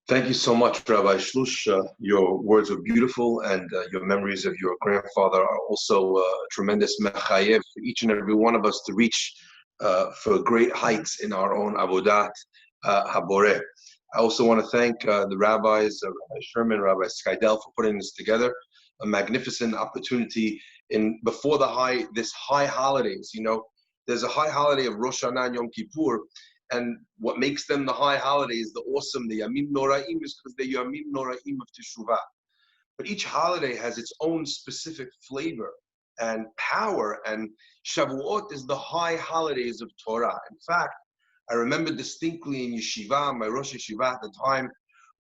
Thank you so much, Rabbi Shlush. Your words were beautiful, and your memories of your grandfather are also tremendous mechayev for each and every one of us to reach for great heights in our own avodat haboreh. I also want to thank the rabbis, Rabbi Sherman, Rabbi Skydel, for putting this together. A magnificent opportunity in before this high holidays. You know, there's a high holiday of Rosh Hashanah and Yom Kippur, and what makes them the high holidays, the awesome, the Yamim Noraim, is because they're Yamim Noraim of Teshuvah. But each holiday has its own specific flavor and power, and Shavuot is the high holidays of Torah. In fact, I remember distinctly in Yeshiva, my Rosh Yeshiva at the time,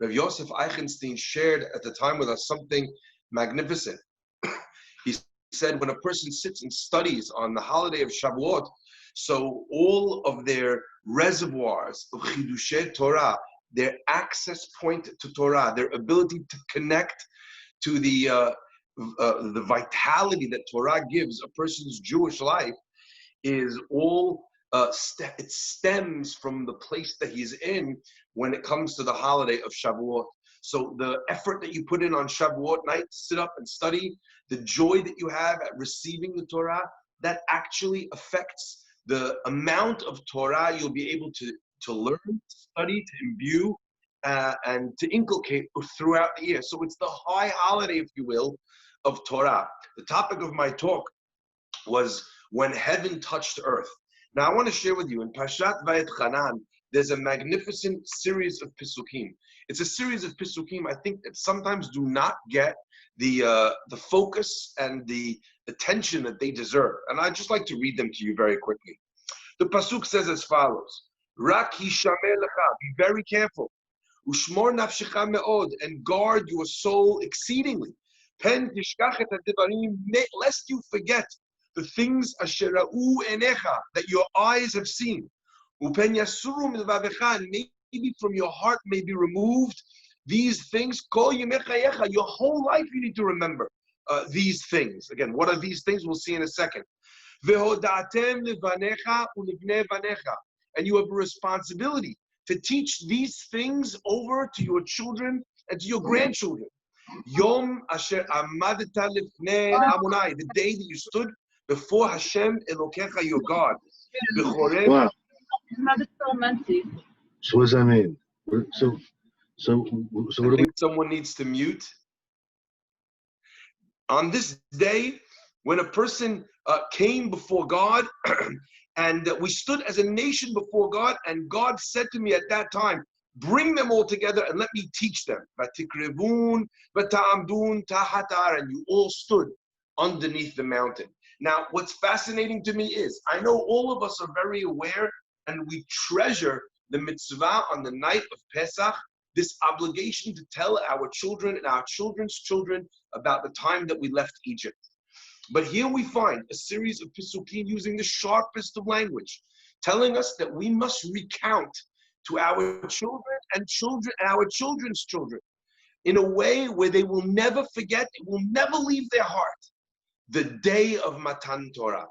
Rav Yosef Eichenstein shared at the time with us something magnificent. He said when a person sits and studies on the holiday of Shavuot, so all of their reservoirs of Chidushei Torah, their access point to Torah, their ability to connect to the vitality that Torah gives a person's Jewish life, is all it stems from the place that he's in when it comes to the holiday of Shavuot. So the effort that you put in on Shavuot night to sit up and study, the joy that you have at receiving the Torah, that actually affects the amount of Torah you'll be able to learn, to study, to imbue, and to inculcate throughout the year. So it's the high holiday, if you will, of Torah. The topic of my talk was when heaven touched earth. Now I want to share with you, in Parshat Vayetchanan, there's a magnificent series of Pisukim. It's a series of Pisukim I think that sometimes do not get the focus and the attention that they deserve. And I'd just like to read them to you very quickly. The Pasuk says as follows: Rak hishameh lecha, be very careful. Ushmor nafshecha me'od, and guard your soul exceedingly. Pen tishkach et hadibarim, lest you forget the things asher ra'u enecha, that your eyes have seen. Upen yasuru milvavecha, and maybe from your heart may be removed these things. Kol yemechayecha, your whole life you need to remember these things. Again, what are these things? We'll see in a second. Vehodatem levanecha ulivnei vanecha, and you have a responsibility to teach these things over to your children and to your grandchildren. Yom asher amadeta lifnei Amunai, the day that you stood before Hashem Elokecha, your God. Wow. So what does that mean? So I think someone needs to mute. On this day, when a person came before God, and we stood as a nation before God, and God said to me at that time, bring them all together and let me teach them. And you all stood underneath the mountain. Now, what's fascinating to me is, I know all of us are very aware and we treasure the mitzvah on the night of Pesach, this obligation to tell our children and our children's children about the time that we left Egypt. But here we find a series of Pisukim using the sharpest of language, telling us that we must recount to our children and our children's children in a way where they will never forget, it will never leave their heart, the day of Matan Torah.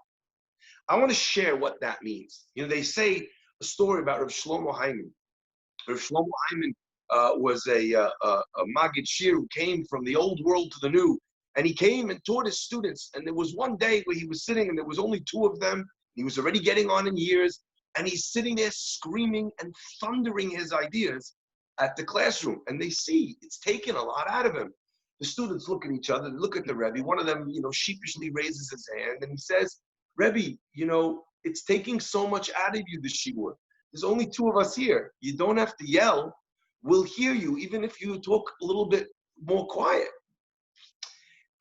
I want to share what that means. You know, they say a story about Rav Shlomo Hyman. Rav Shlomo Hyman was a Maggid Shir who came from the old world to the new. And he came and taught his students. And there was one day where he was sitting and there was only two of them. He was already getting on in years. And he's sitting there screaming and thundering his ideas at the classroom. And they see it's taken a lot out of him. The students look at each other, look at the Rebbe. One of them, sheepishly raises his hand and he says, Rebbe, it's taking so much out of you, the shiur. There's only two of us here. You don't have to yell. We'll hear you, even if you talk a little bit more quiet.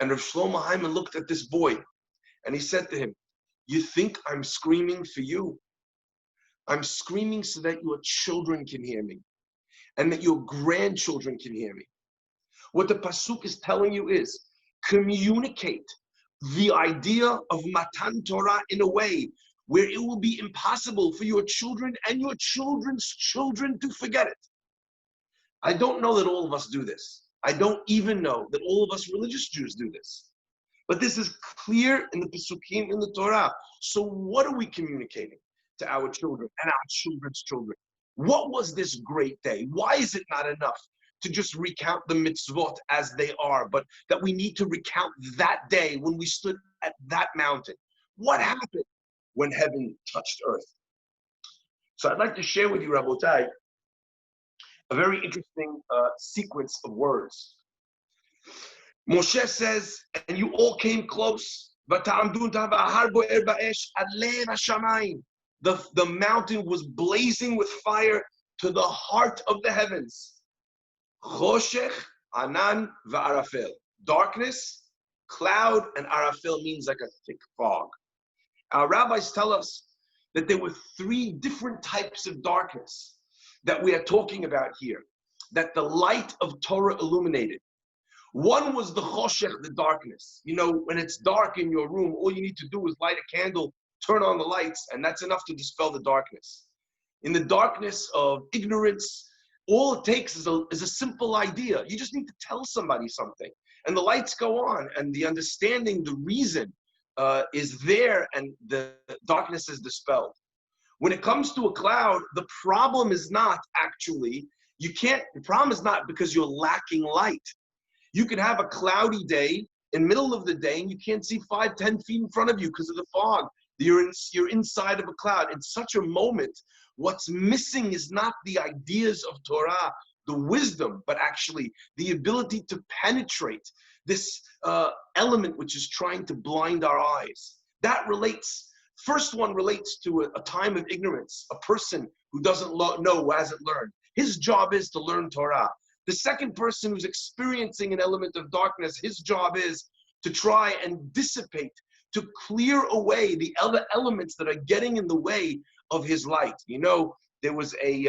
And Rav Shlomo Hyman looked at this boy and he said to him, you think I'm screaming for you? I'm screaming so that your children can hear me and that your grandchildren can hear me. What the Pasuk is telling you is communicate the idea of Matan Torah in a way where it will be impossible for your children and your children's children to forget it. I don't know that all of us do this. I don't even know that all of us religious Jews do this. But this is clear in the Pesukim in the Torah. So what are we communicating to our children and our children's children? What was this great day? Why is it not enough to just recount the mitzvot as they are, but that we need to recount that day when we stood at that mountain. What happened when heaven touched earth? So I'd like to share with you, Rabotai, a very interesting sequence of words. Moshe says, and you all came close. The mountain was blazing with fire to the heart of the heavens. Choshech, anan, va'arafel. Darkness, cloud, and arafel means like a thick fog. Our rabbis tell us that there were three different types of darkness that we are talking about here, that the light of Torah illuminated. One was the choshech, the darkness. You know, when it's dark in your room, all you need to do is light a candle, turn on the lights, and that's enough to dispel the darkness. In the darkness of ignorance, all it takes is a simple idea. You just need to tell somebody something, and the lights go on, and the understanding, the reason is there, and the darkness is dispelled. When it comes to a cloud, the problem is not actually, the problem is not because you're lacking light. You can have a cloudy day in the middle of the day and you can't see 5-10 feet in front of you because of the fog. You're inside of a cloud. In such a moment, what's missing is not the ideas of Torah, the wisdom, but actually the ability to penetrate this element which is trying to blind our eyes. That relates, first one relates to a time of ignorance, a person who doesn't know, who hasn't learned. His job is to learn Torah. The second person who's experiencing an element of darkness, his job is to try and dissipate, to clear away the other elements that are getting in the way of his light. You know, there was a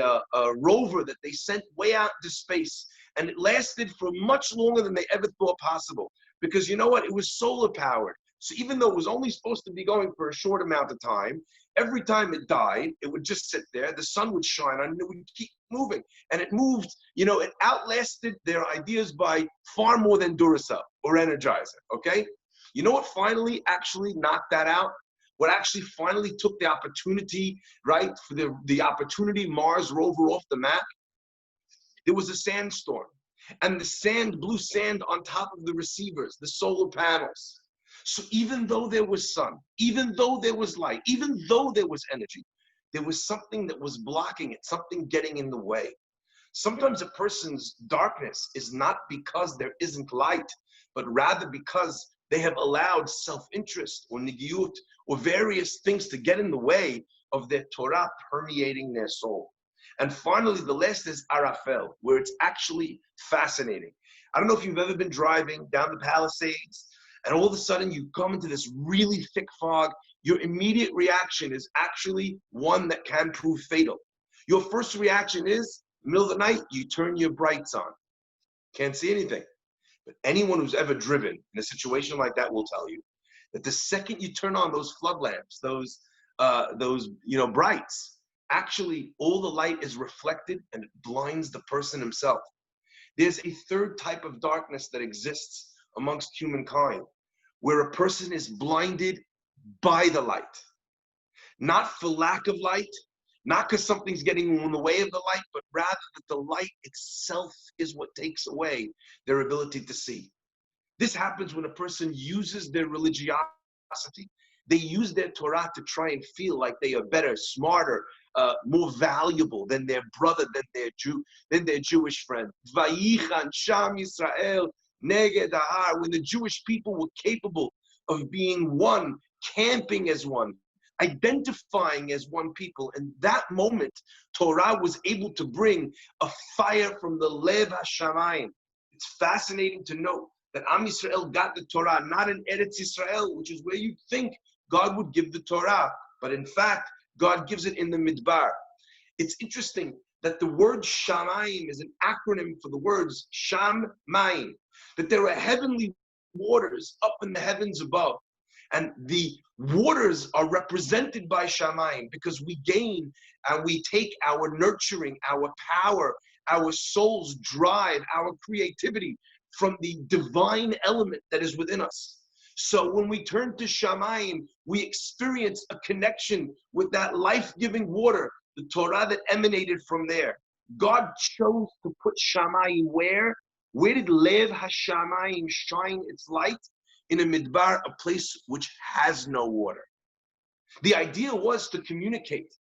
rover that they sent way out into space, and it lasted for much longer than they ever thought possible. Because you know what? It was solar powered. So even though it was only supposed to be going for a short amount of time, every time it died, it would just sit there, the sun would shine on it, and it would keep moving. And it moved, you know, it outlasted their ideas by far more than Duracell or Energizer, okay? You know what finally actually knocked that out? What actually finally took the opportunity, right, for the Opportunity Mars rover off the map? There was a sandstorm, and the sand blew sand on top of the receivers, the solar panels. So even though there was sun, even though there was light, even though there was energy, there was something that was blocking it, something getting in the way. Sometimes a person's darkness is not because there isn't light, but rather because they have allowed self-interest or nigiyut or various things to get in the way of their Torah permeating their soul. And finally, the last is Arafel, where it's actually fascinating. I don't know if you've ever been driving down the Palisades, and all of a sudden you come into this really thick fog. Your immediate reaction is actually one that can prove fatal. Your first reaction is, middle of the night, you turn your brights on. Can't see anything. But anyone who's ever driven in a situation like that will tell you that the second you turn on those flood lamps, those brights, actually all the light is reflected and it blinds the person himself. There's a third type of darkness that exists amongst humankind, where a person is blinded by the light. Not for lack of light, not because something's getting in the way of the light, but rather that the light itself is what takes away their ability to see. This happens when a person uses their religiosity. They use their Torah to try and feel like they are better, smarter, more valuable than their brother, than their Jewish friend. Vayichan Sham Yisrael Neged Ahar, when the Jewish people were capable of being one, camping as one, identifying as one people. In that moment, Torah was able to bring a fire from the Lev HaShamayim. It's fascinating to note that Am Yisrael got the Torah not in Eretz Yisrael, which is where you think God would give the Torah, but in fact, God gives it in the Midbar. It's interesting that the word Shamayim is an acronym for the words Sham-Mayim, that there are heavenly waters up in the heavens above. And the waters are represented by Shamayim because we gain and we take our nurturing, our power, our soul's drive, our creativity from the divine element that is within us. So when we turn to Shamayim, we experience a connection with that life-giving water, the Torah that emanated from there. God chose to put Shamayim where? Where did Lev HaShamayim shine its light? In a midbar, a place which has no water. The idea was to communicate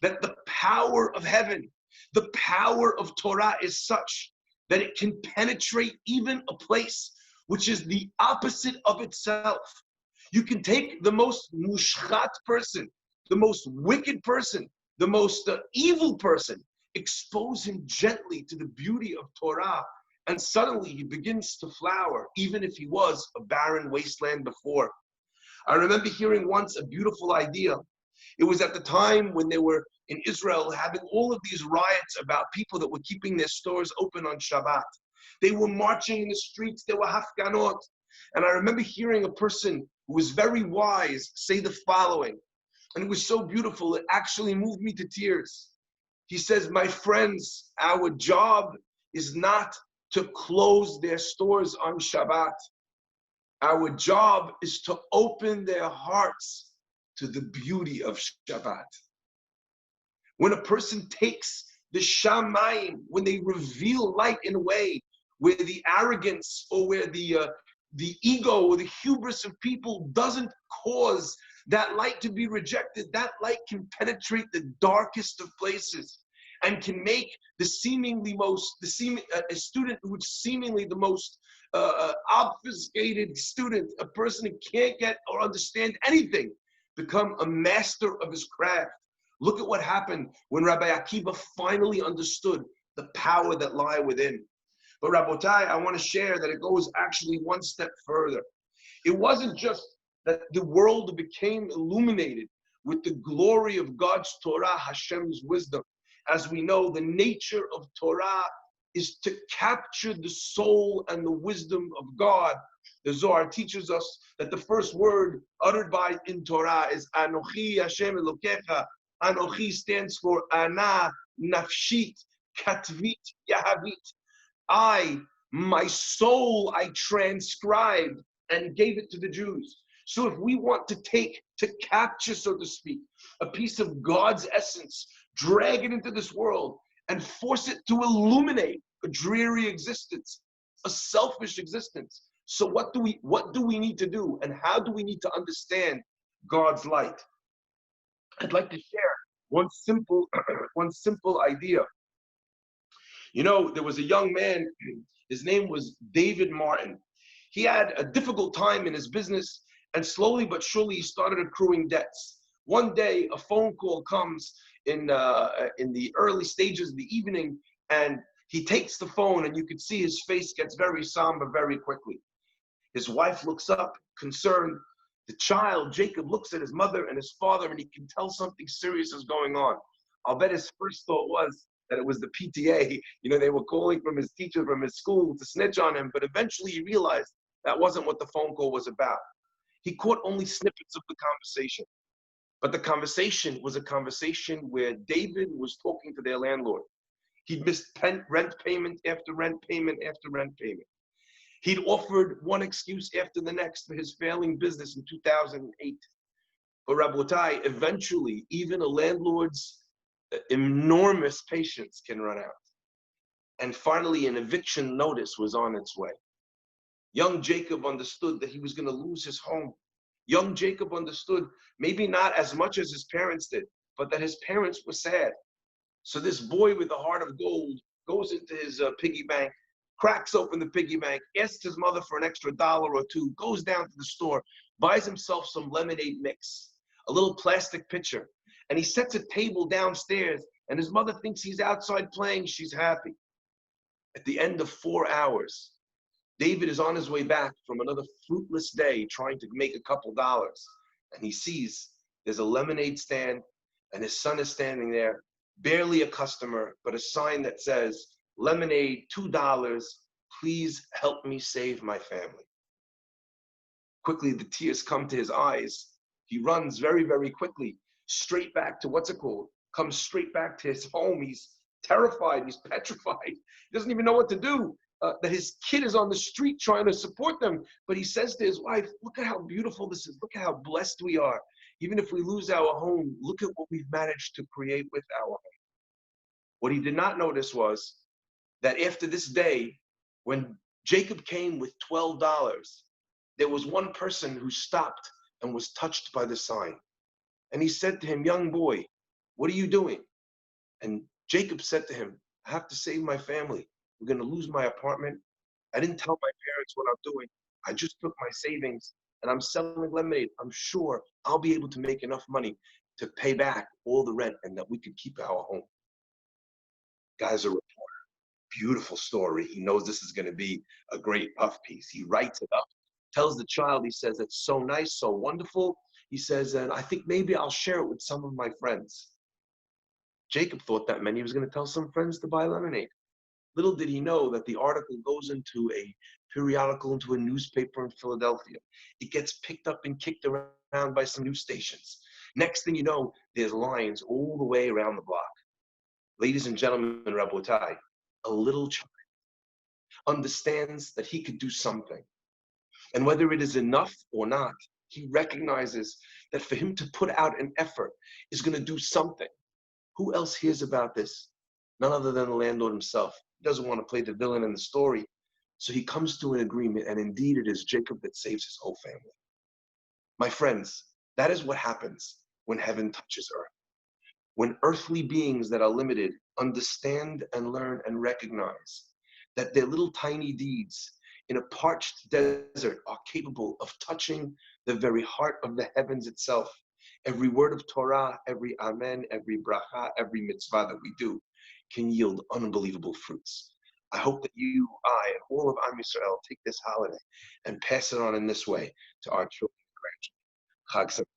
that the power of heaven, the power of Torah is such that it can penetrate even a place which is the opposite of itself. You can take the most mushchat person, the most wicked person, the most evil person, expose him gently to the beauty of Torah, and suddenly he begins to flower, even if he was a barren wasteland before. I remember hearing once a beautiful idea. It was at the time when they were in Israel having all of these riots about people that were keeping their stores open on Shabbat. They were marching in the streets, there were hafganot. And I remember hearing a person who was very wise say the following, and it was so beautiful, it actually moved me to tears. He says, my friends, our job is not to close their stores on Shabbat. Our job is to open their hearts to the beauty of Shabbat. When a person takes the Shamayim, when they reveal light in a way where the arrogance or where the ego or the hubris of people doesn't cause that light to be rejected, that light can penetrate the darkest of places and can make a student who's seemingly the most obfuscated student, a person who can't get or understand anything, become a master of his craft. Look at what happened when Rabbi Akiva finally understood the power that lie within. But Rabotai, I want to share that it goes actually one step further. It wasn't just that the world became illuminated with the glory of God's Torah, Hashem's wisdom. As we know, the nature of Torah is to capture the soul and the wisdom of God. The Zohar teaches us that the first word uttered by in Torah is Anochi Hashem Elokecha. Anochi stands for Ana, Nafshit, Katvit, Yahavit. I, my soul, I transcribed and gave it to the Jews. So if we want to capture, so to speak, a piece of God's essence, drag it into this world and force it to illuminate a dreary existence, a selfish existence. So what do we need to do, and how do we need to understand God's light? I'd like to share one simple idea. You know, there was a young man, his name was David Martin. He had a difficult time in his business, and slowly but surely he started accruing debts. One day, a phone call comes in the early stages of the evening, and he takes the phone, and you could see his face gets very somber very quickly. His wife looks up, concerned. The child, Jacob, looks at his mother and his father, and he can tell something serious is going on. I'll bet his first thought was that it was the PTA. You know, they were calling from his teacher, from his school to snitch on him, but eventually he realized that wasn't what the phone call was about. He caught only snippets of the conversation. But the conversation was a conversation where David was talking to their landlord. He'd missed rent payment after rent payment after rent payment. He'd offered one excuse after the next for his failing business in 2008. But Rabotai, eventually, even a landlord's enormous patience can run out. And finally, an eviction notice was on its way. Young Jacob understood that he was going to lose his home. Young Jacob understood, maybe not as much as his parents did, but that his parents were sad. So this boy with the heart of gold goes into his piggy bank, cracks open the piggy bank, asks his mother for an extra $1 or $2, goes down to the store, buys himself some lemonade mix, a little plastic pitcher, and he sets a table downstairs, and his mother thinks he's outside playing, she's happy. At the end of 4 hours, David is on his way back from another fruitless day trying to make a couple dollars, and he sees there's a lemonade stand, and his son is standing there, barely a customer, but a sign that says, lemonade, $2, please help me save my family. Quickly, the tears come to his eyes. He runs very, very quickly, straight back to comes straight back to his home. He's terrified, he's petrified. He doesn't even know what to do. That his kid is on the street trying to support them. But he says to his wife, look at how beautiful this is. Look at how blessed we are. Even if we lose our home, look at what we've managed to create with our home. What he did not notice was that after this day, when Jacob came with $12, there was one person who stopped and was touched by the sign. And he said to him, "Young boy, what are you doing?" And Jacob said to him, "I have to save my family. We're going to lose my apartment. I didn't tell my parents what I'm doing. I just took my savings and I'm selling lemonade. I'm sure I'll be able to make enough money to pay back all the rent and that we could keep our home." Guy's a reporter. Beautiful story. He knows this is going to be a great puff piece. He writes it up, tells the child, he says, "It's so nice, so wonderful." He says, "And I think maybe I'll share it with some of my friends." Jacob thought that meant he was going to tell some friends to buy lemonade. Little did he know that the article goes into a periodical, into a newspaper in Philadelphia. It gets picked up and kicked around by some news stations. Next thing you know, there's lines all the way around the block. Ladies and gentlemen, Rabotai, a little child understands that he could do something. And whether it is enough or not, he recognizes that for him to put out an effort is going to do something. Who else hears about this? None other than the landlord himself. He doesn't want to play the villain in the story. So he comes to an agreement, and indeed it is Jacob that saves his whole family. My friends, that is what happens when heaven touches earth. When earthly beings that are limited understand and learn and recognize that their little tiny deeds in a parched desert are capable of touching the very heart of the heavens itself. Every word of Torah, every amen, every bracha, every mitzvah that we do can yield unbelievable fruits. I hope that you, I, and all of Am Yisrael take this holiday and pass it on in this way to our children and grandchildren. Chag Sameach.